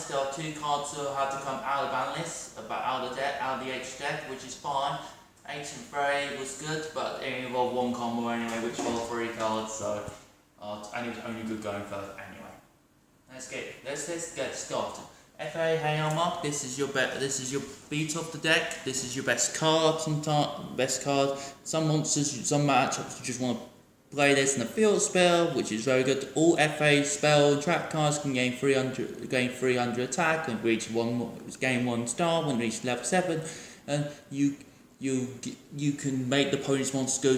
list. There are 2 cards that have to come out of the ban list, out of the deck, out of the H deck, which is fine. Ancient Fray was good, but it involved 1 combo anyway, which were 3 cards, so and it was only good going first anyway. Let's get started. FA Hayama, this is your beat of the deck. This is your best card. Some monsters, some matchups, you just want to play this in a field spell, which is very good. All FA spell and trap cards can gain 300 attack and gain 1 star when reach level 7, and you can make the opponent's monster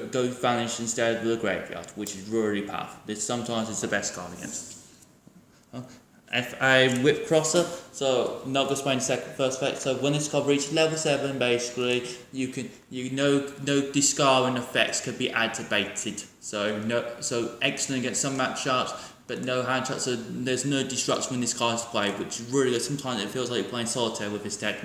go vanish instead of the graveyard, which is really powerful. Sometimes it's the best card against. FA Whip Crosser, so not going to explain the first effect. So when this card reaches level 7, basically no discarding effects can be activated. So excellent against some matchups, but no hand traps. So there's no destruction when this card is played, which is really good. Sometimes it feels like you're playing solitaire with this deck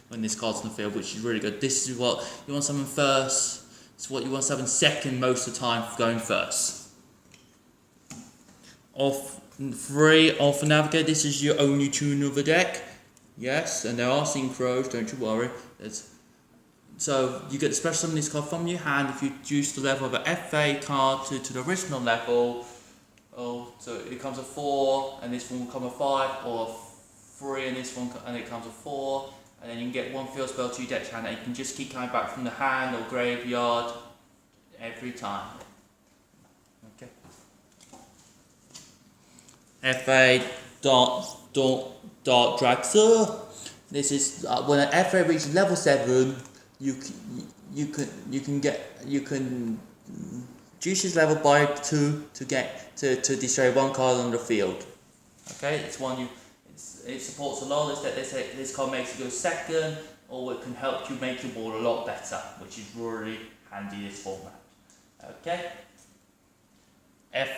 when this card's on the field, which is really good. This is what you want to summon first. It's what you want to summon second most of the time, going first. Off 3 Alpha Navigator, this is your only tuner of the deck. Yes, and there are synchros, don't you worry. So you get the special summon this card from your hand if you reduce the level of an FA card to the original level. So it becomes a 4, and this one will become a 5, or a 3, and this one, and it becomes a 4. And then you can get 1 field spell to your deck hand, and you can just keep coming back from the hand or graveyard every time. Okay. FA Dark Dragster. This is when an FA reaches level 7, you can reduce his level by 2 to destroy 1 card on the field. Okay, it supports a lot. This card makes you go second, or it can help you make your board a lot better, which is really handy this format. Okay.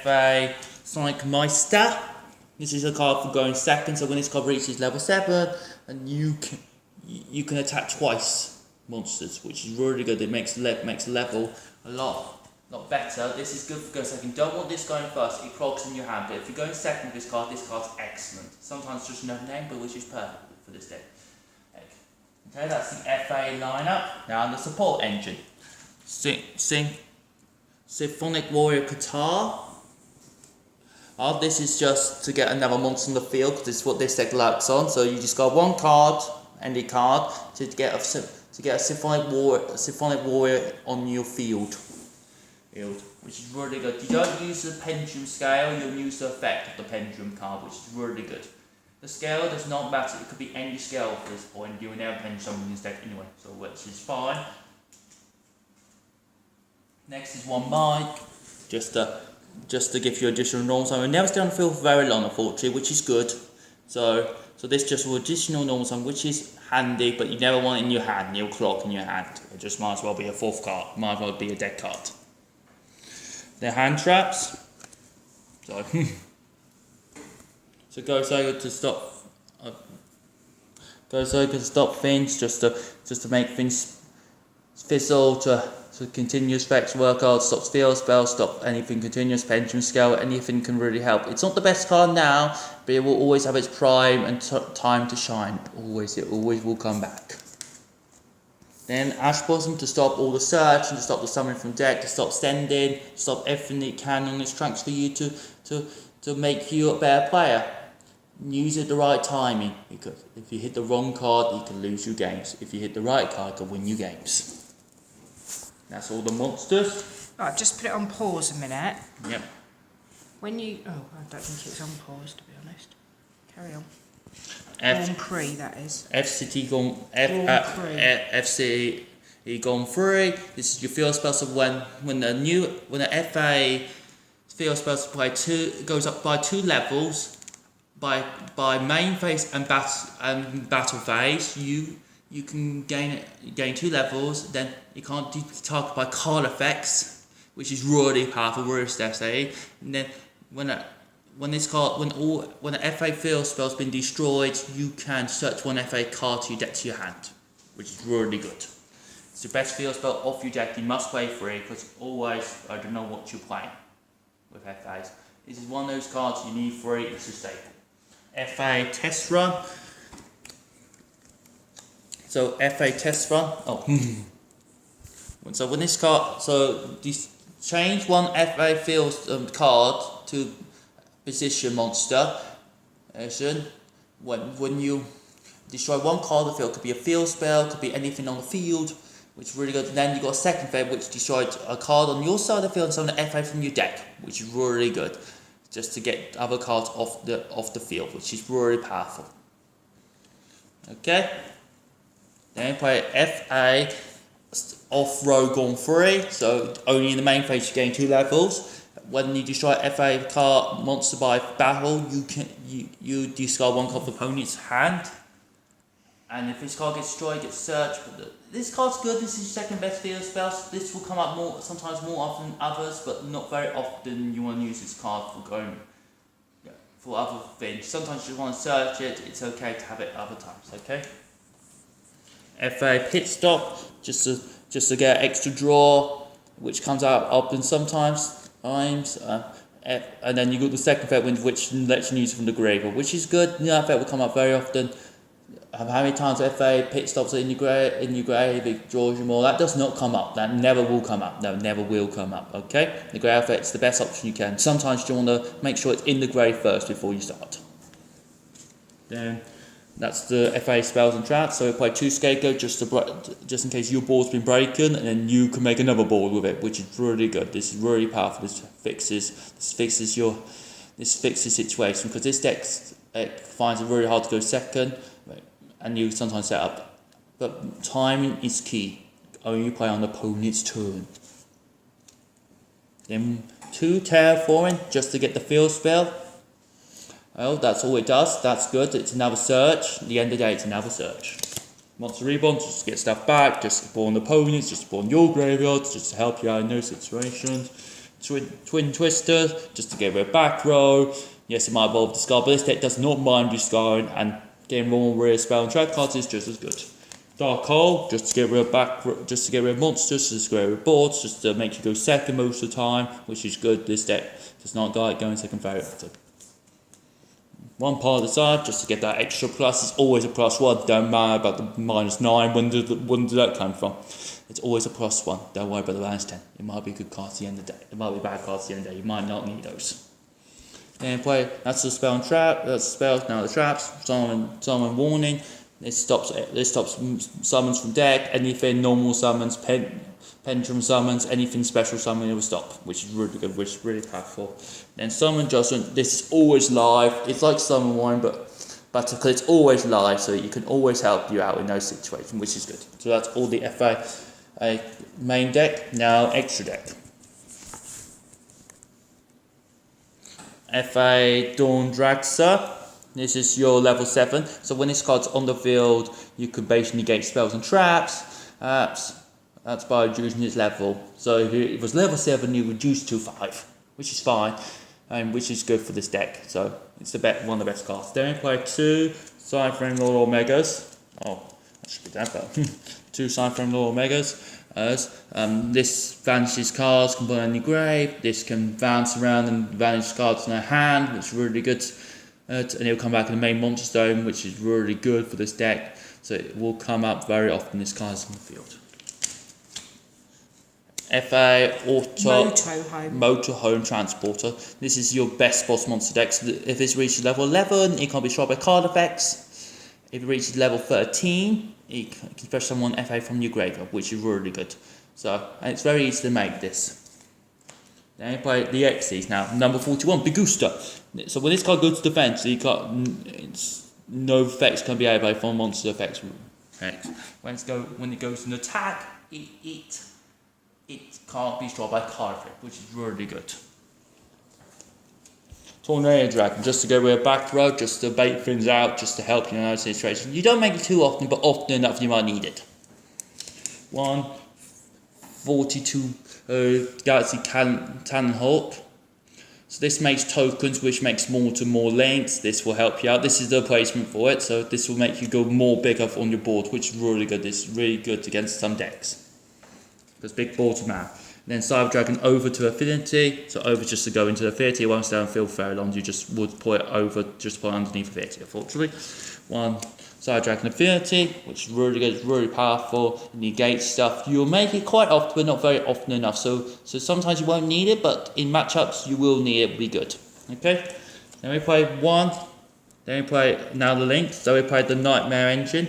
FA Sonic Meister. This is a card for going second. So when this card reaches level 7, and you can attack twice monsters, which is really good. It makes level a lot better. This is good for going second. You don't want this going first. It clogs in your hand. But if you're going second with this card's excellent. Sometimes just no name, but which is perfect for this deck. Okay, that's the FA lineup. Now the support engine. Symphonic Warrior Qatar. This is just to get another monster on the field, because this is what this deck lacks on. So you just got 1 card, any card, to get a Symphonic Warrior on your field, which is really good. You don't use the pendulum scale, you'll use the effect of the pendulum card, which is really good. The scale does not matter, it could be any scale at this point. You will never pendulum summon in this deck anyway, so which is fine. Next is 1 Mike, just to give you additional normal summon. It never stay on the field for very long, unfortunately, which is good. So this just will additional normal summon, which is handy, but you never want it in your hand. You'll clock in your hand. It just might as well be a 4th card. Might as well be a deck card. The hand traps. So Ghost Ogre to stop. Ghost Ogre to stop things, just to make things fizzle, to continuous effects work out, stops field spells, stop anything continuous, pendulum scale, anything can really help. It's not the best card now, but it will always have its prime and time to shine. It always will come back. Then Ash Blossom to stop all the search and to stop the summoning from deck, to stop sending, to stop everything it can on its tracks for you to make you a better player. Use it the right timing, because if you hit the wrong card, you can lose your games. If you hit the right card, you can win your games. That's all the monsters. Right, just put it on pause a minute. Yep. When you... Oh, I don't think it's on pause, to be honest. Carry on. F Pre, that is. FCT gone 3. This is your field spell. So when the FA field spells play goes up by 2 levels, by main phase and battle phase, you can gain 2 levels. Then you can't be targeted by card effects, which is really powerful, really devastating. And then when an FA field spell's been destroyed, you can search 1 FA card to your deck to your hand, which is really good. It's the best field spell off your deck. You must play 3, because always I don't know what you're playing with FAs. This is one of those cards you need 3. It's a staple. FA test run. So FA test run. Oh. So when this card, change one FA field card to position monster. When you destroy one card of the field, could be a field spell, could be anything on the field, which is really good. And then you got a second phase which destroyed a card on your side of the field and summon an FA from your deck, which is really good, just to get other cards off the field, which is really powerful. Okay. Then play FA off rogue on 3, so only in the main phase you gain 2 levels. When you destroy FA card monster by battle, you discard one card from the opponent's hand. And if this card gets destroyed, it gets searched. This card's good. This is your second best field spell. This will come up sometimes more often than others, but not very often you want to use this card for other things. Sometimes you want to search it. It's okay to have it other times. Okay. FA pit stop, just to get extra draw, which comes out often sometimes. And then you got the second effect which lets you use from the graveyard, which is good. The effect will come up very often. How many times FA pit stops in your grave, it draws you more. That does not come up. That never will come up. No, never will come up. Okay, the grave effect is the best option you can. Sometimes you want to make sure it's in the grave first before you start. Then that's the FA spells and traps. So we play 2 scapegoat just in case your board's been broken, and then you can make another board with it, which is really good. This is really powerful. This fixes the situation, because this deck finds it really hard to go second, and you sometimes set up. But timing is key. Only play on the opponent's turn. Then 2 terraforming just to get the field spell. Well, that's all it does. That's good. It's another search. At the end of the day, it's another search. Monster Reborn, just to get stuff back, just to spawn opponents, just to spawn your graveyards, just to help you out in those situations. Twin Twister, just to get rid of back row. Yes, it might involve discard, but this deck does not mind discarding, and getting more rare spell and trap cards is just as good. Dark Hole, just to get rid of just to get rid of monsters, just to get rid of boards, just to make you go second most of the time, which is good. This deck does not like going second very often. One part of the side, just to get that extra plus. It's always a +1. Don't matter about the -9. When did that come from? It's always a +1. Don't worry about the -10. It might be good cards at the end of the day. It might be bad cards at the end of the day. You might not need those. Then play. That's the spell and trap. That's the spells. Now the traps. Summon warning. This stops summons from deck. Anything normal summons, pendulum summons, anything special summon, it will stop, which is really good, which is really powerful. Then summon judgment. This is always live. It's like summon warning, but because it's always live, so you can always help you out in those situations, which is good. So that's all the FA main deck. Now extra deck. FA Dawn Dragster. This is your level 7. So when this card's on the field, you can basically negate spells and traps. That's by reducing its level. So if it was level 7, you reduce to 5, which is fine, and which is good for this deck. So it's one of the best cards. Then we play 2 Sideframe Lord Omegas. Oh, that should be that better. 2 Sideframe Lord Omegas. This vanishes cards, can put on your grave. This can bounce around and vanish cards in their hand, which is really good. And it will come back in the main monster stone, which is really good for this deck. So it will come up very often. This card is on the field. FA Motorhome Transporter. This is your best boss monster deck. So if it reaches level 11, it can't be destroyed by card effects. If it reaches level 13, it can fetch someone FA from your graveyard, which is really good. So, and it's very easy to make this. Then you play the Xyz. Now, number 41, Bigusta. So when this card goes to defense, no effects can be able from monster effects. When it goes to attack, it can't be destroyed by card effect, which is really good. Tornado Dragon, just to get rid of back row, just to bait things out, just to help you in those situations. You don't make it too often, but often enough you might need it. 42 Galaxy Talonhawk. So this makes tokens, which makes more to more lanes. This will help you out. This is the placement for it, so this will make you go more bigger on your board, which is really good. This is really good against some decks, because big boards matter. Then Cyber Dragon over to Affinity, so over just to go into Affinity, it won't stay on field very long, you just would put it over, just put it underneath Affinity, unfortunately. One Cyber Dragon Affinity, which is really good, it's really powerful, it negates stuff. You'll make it quite often, but not very often enough, so sometimes you won't need it, but in matchups you will need it, it'll be good. Okay, then we play one, then we play now the link, so we play the Nightmare Engine.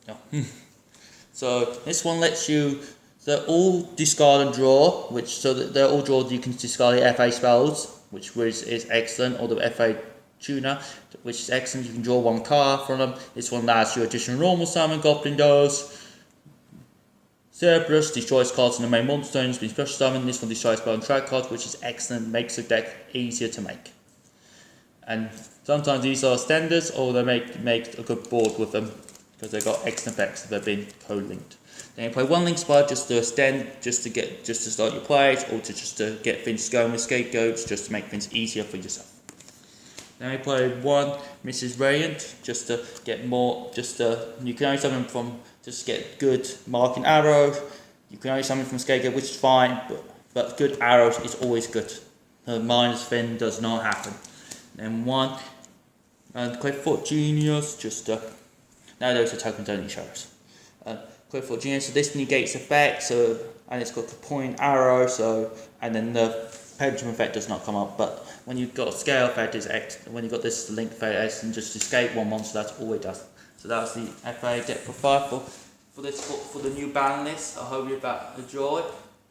Oh. So this one lets you, they're all discard and draw, so that they're all draws you can discard the FA spells, which is excellent, or the FA tuner, which is excellent. You can draw one card from them. This one allows you additional normal summon, Goblin Doors. Cerberus destroys cards in the main monster and special summon. This one destroys spell and track cards, which is excellent, makes the deck easier to make. And sometimes these are standards, or they make a good board with them, because they've got excellent effects if they've been co-linked. Then you play one link spell just to extend, just to start your plays, or just to get things going with scapegoats, just to make things easier for yourself. Then we play one Mrs. Radiant, just to get more, you can only summon from, just to get good marking arrows. You can only summon from scapegoat, which is fine, but good arrows is always good. The minus thing does not happen. Then one, and Clifford Genius, now those are tokens only shows. Clifford Genius, so this negates effect, and it's got the point arrow, and then the pendulum effect does not come up, but when you've got scale effect is X, when you've got this link effect and just escape one monster, that's all it does. So that was the FA deck for 5 for the new ban list. I hope you enjoyed.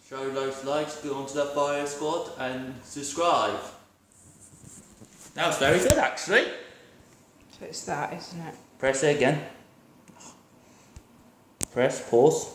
Show those likes, go onto the Fire Squad and subscribe. That was very good actually. So it's that, isn't it? Press it again. Press pause.